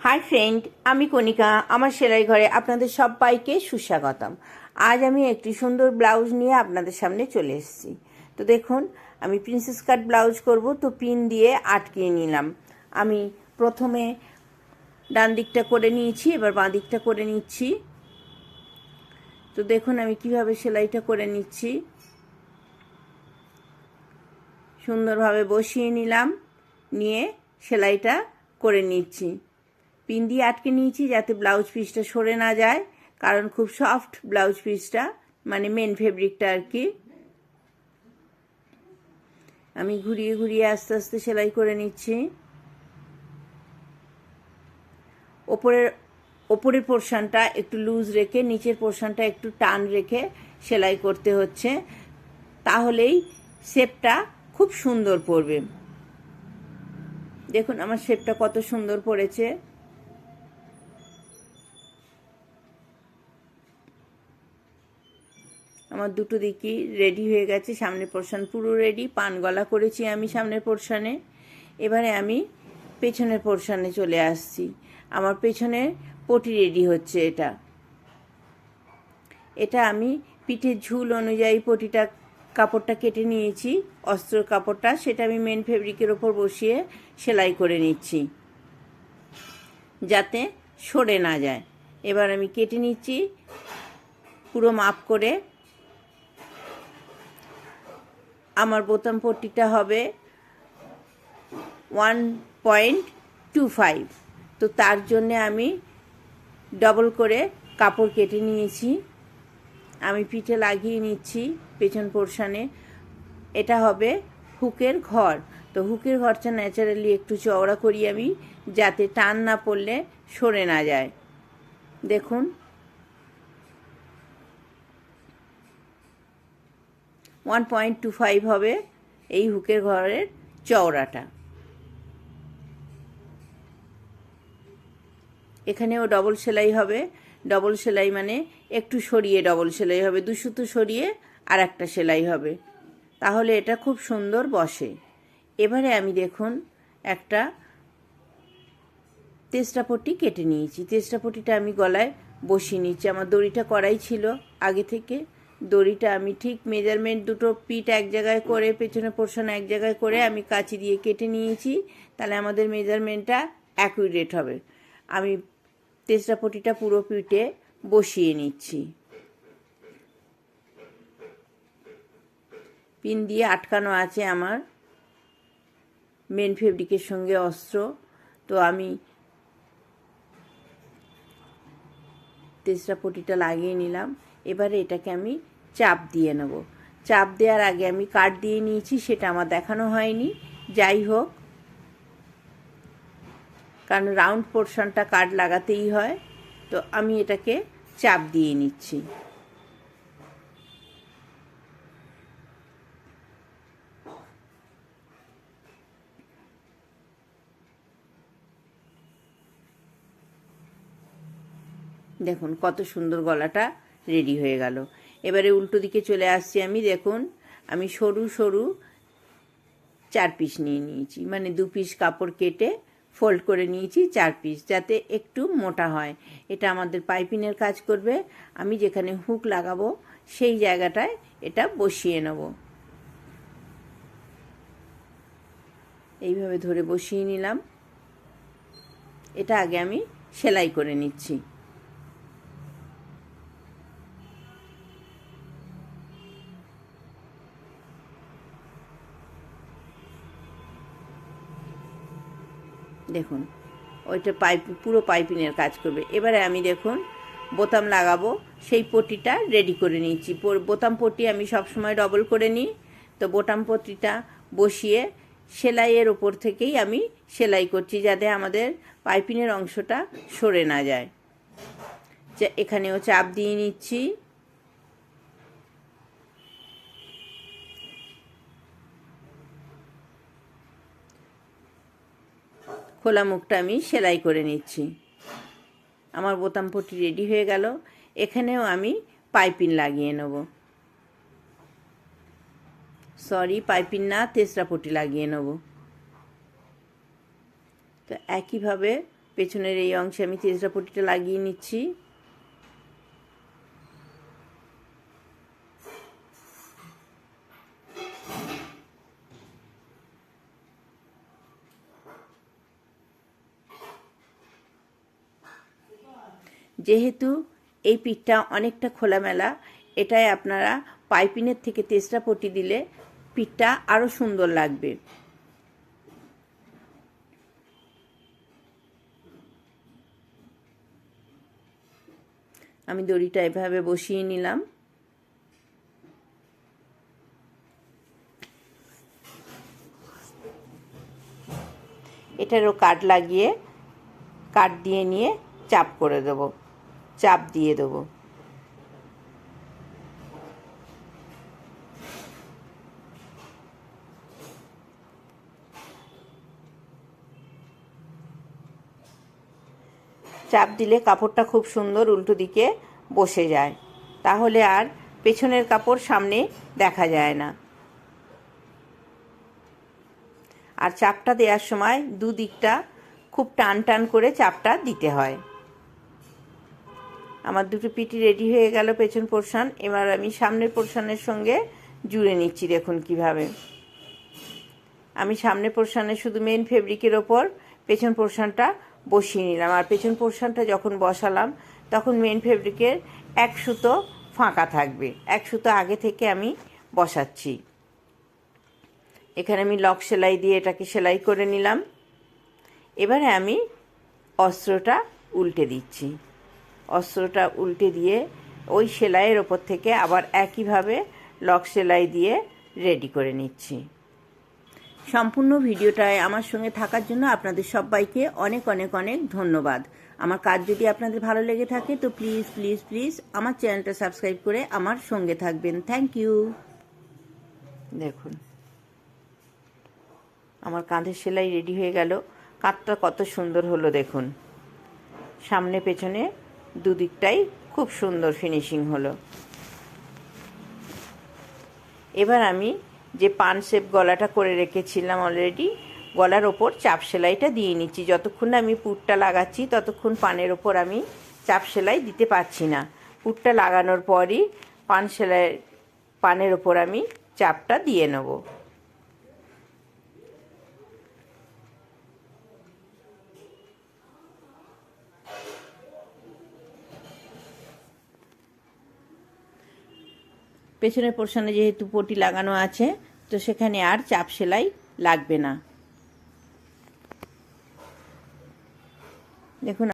Hi friend, আমি কণিকা। আমার সেলাই ঘরে আপনাদের সবাইকে সুস্বাগতম। আজ আমি একটি সুন্দর ব্লাউজ নিয়ে আপনাদের সামনে চলে এসেছি। তো দেখুন, আমি প্রিন্সেস কাট ব্লাউজ করব, তো পিন দিয়ে আটকিয়ে নিলাম। আমি প্রথমে ডান দিকটা করে নিয়েছি, এবার বাঁ দিকটা করে নিচ্ছি। তো দেখুন আমি কিভাবে সেলাইটা করে নিচ্ছি। সুন্দরভাবে বসিয়ে নিলাম, নিয়ে সেলাইটা করে নিচ্ছি। পিন দিয়ে আটকে নিয়েছি যাতে ব্লাউজ পিসটা সরে না যায়, কারণ খুব সফট ব্লাউজ পিসটা, মানে মেন ফেব্রিকটা আর কি। আমি ঘুরিয়ে ঘুরিয়ে আস্তে আস্তে সেলাই করে নিচ্ছি। ওপরের পোর্শনটা একটু লুজ রেখে নিচের পোর্শনটা একটু টান রেখে সেলাই করতে হচ্ছে, তাহলেই শেপটা খুব সুন্দর পড়বে। দেখুন আমার শেপটা কত সুন্দর পড়েছে। আমার দুটো দিকই রেডি হয়ে গেছে। সামনের পোর্শন পুরো রেডি, পান গলা করেছি আমি সামনের পোর্শনে। এবারে আমি পেছনের পোর্শনে চলে আসছি। আমার পেছনের পটি রেডি হচ্ছে। এটা আমি পিঠের ঝুল অনুযায়ী পটিটা কাপড়টা কেটে নিয়েছি, অস্ত্র কাপড়টা, সেটা আমি মেন ফেব্রিকের ওপর বসিয়ে সেলাই করে নিচ্ছি যাতে সরে না যায়। এবার আমি কেটে নিচ্ছি পুরো মাপ করে। আমার বোতাম পট্টিটা হবে 1.25, তো তার জন্যে আমি ডবল করে কাপড় কেটে নিয়েছি। আমি পিঠে লাগিয়ে নিচ্ছি পেছন পোর্শনে। এটা হবে হুকের ঘর। তো হুকের ঘরটা ন্যাচারালি একটু চওড়া করি আমি, যাতে টান না পড়লে সরে না যায়। দেখুন 1.25 হবে এই হুকের ঘরের চওড়াটা। এখানেও ডবল সেলাই হবে। ডবল সেলাই মানে একটু সরিয়ে ডবল সেলাই হবে, 2 সুতো সরিয়ে আর একটা সেলাই হবে, তাহলে এটা খুব সুন্দর বসে। এবারে আমি দেখুন একটা তেস্তা পট্টি কেটে নিয়েছি। তেস্তা পট্টিটা আমি গলায় বসিয়ে নিচ্ছি। আমার দড়িটা করাই ছিল আগে থেকে। দড়িটা আমি ঠিক মেজারমেন্ট, দুটো পিঠ এক জায়গায় করে, পেছনে পোর্শন এক জায়গায় করে আমি কাঁচি দিয়ে কেটে নিয়েছি, তাহলে আমাদের মেজারমেন্টটা অ্যাকুরেট হবে। আমি তেস্তা পট্টিটা পুরো পিঠে বসিয়ে নিচ্ছি। পিন দিয়ে আটকানো আছে আমার মেন ফেব্রিকের সঙ্গে অস্ত্র। তো আমি তেসরা পটিটা লাগিয়ে নিলাম। এবারে এটাকে আমি চাপ দিয়ে নেব। চাপ দেওয়ার আগে আমি কাট দিয়ে নিয়েছি, সেটা আমার দেখানো হয়নি। যাই হোক, কারণ রাউন্ড পোর্শনটা কাট লাগাতেই হয়। তো আমি এটাকে চাপ দিয়ে নিচ্ছি। দেখুন কত সুন্দর গলাটা রেডি হয়ে গেল। এবারে উল্টো দিকে চলে আসছি আমি। দেখুন আমি সরু সরু 4 পিস নিয়ে নিয়েছি, মানে 2 পিস কাপড় কেটে ফোল্ড করে নিয়েছি 4 পিস, যাতে একটু মোটা হয়। এটা আমাদের পাইপিংয়ের কাজ করবে। আমি যেখানে হুক লাগাবো সেই জায়গাটায় এটা বসিয়ে নেব। এইভাবে ধরে বসিয়ে নিলাম। এটা আগে আমি সেলাই করে নিচ্ছি। দেখুন ওইটা পুরো পাইপিংয়ের কাজ করবে। এবারে আমি দেখুন বোতাম লাগাবো, সেই পট্টিটা রেডি করে নিচ্ছি। বোতাম পট্টি আমি সবসময় ডবল করে নিই। তো বোতাম পট্টিটা বসিয়ে সেলাইয়ের ওপর থেকেই আমি সেলাই করছি, যাতে আমাদের পাইপিংয়ের অংশটা সরে না যায়। এখানেও চাপ দিয়ে নিচ্ছি। খোলা মুখটা আমি সেলাই করে নিচ্ছি। আমার বোতাম পট্টি রেডি হয়ে গেল। এখানেও আমি পাইপিং লাগিয়ে নেব। পাইপিং না, তেসরা পট্টি লাগিয়ে নেব। তো একইভাবে পেছনের এই অংশে আমি তেজরা পট্টিটা লাগিয়ে নিচ্ছি। যেহেতু এই পিঠটা অনেকটা খোলামেলা, এটাই আপনারা পাইপিনের থেকে তেজরা পট্টি দিলে পিঠটা আরও সুন্দর লাগবে। আমি দড়িটা এভাবে বসিয়ে নিলাম। এটারও কাট লাগিয়ে কাট দিয়ে নিয়ে চাপ করে দেব, চাপ দিয়ে দেবো। চাপ দিলে কাপড়টা খুব সুন্দর উল্টো দিকে বসে যায়, তাহলে আর পেছনের কাপড় সামনে দেখা যায় না। আর চাপটা দেওয়ার সময় দুদিকটা খুব টান টান করে চাপটা দিতে হয়। আমার দুটো পিঠি রেডি হয়ে গেল পেছন পোরশন। এবার আমি সামনের পোরশনের সঙ্গে জুড়ে নিচ্ছি। দেখুন কিভাবে আমি সামনের পোরশনে শুধু মেন ফেব্রিকের ওপর পেছন পোরশনটা বসিয়ে নিলাম। আর পেছন পোরশনটা যখন বসালাম তখন মেন ফেব্রিকের এক সুতো ফাঁকা থাকবে, এক সুতো আগে থেকে আমি বসাচ্ছি। এখানে আমি লক সেলাই দিয়ে এটাকে সেলাই করে নিলাম। এবারে আমি অস্ত্রটা উল্টে দিচ্ছি। অস্ত্রটা উল্টে দিয়ে ওই সেলাইয়ের ওপর থেকে আবার একইভাবে লক সেলাই দিয়ে রেডি করে নিচ্ছি। সম্পূর্ণ ভিডিওটায় আমার সঙ্গে থাকার জন্য আপনাদের সবাইকে অনেক অনেক অনেক ধন্যবাদ। আমার কাজ যদি আপনাদের ভালো লেগে থাকে তো প্লিজ প্লিজ প্লিজ আমার চ্যানেলটা সাবস্ক্রাইব করে আমার সঙ্গে থাকবেন। Thank you. দেখুন আমার কাঁধের সেলাই রেডি হয়ে গেল। কাঁধটা কত সুন্দর হলো দেখুন, সামনে পেছনে দুদিকটাই খুব সুন্দর ফিনিশিং হলো। এবার আমি যে পান শেপ গলাটা করে রেখেছিলাম অলরেডি, গলার ওপর চাপ সেলাইটা দিয়ে নিচ্ছি। যতক্ষণ আমি পুরটা লাগাচ্ছি ততক্ষণ পানের ওপর আমি চাপ সেলাই দিতে পারছি না। পুরটা লাগানোর পরই পানের ওপর আমি চাপটা দিয়ে নেব। পেছনের পোরশনে যেহেতু পটি লাগানো আছে তো সেখানে আর চাপ সেলাই লাগবে না। দেখুন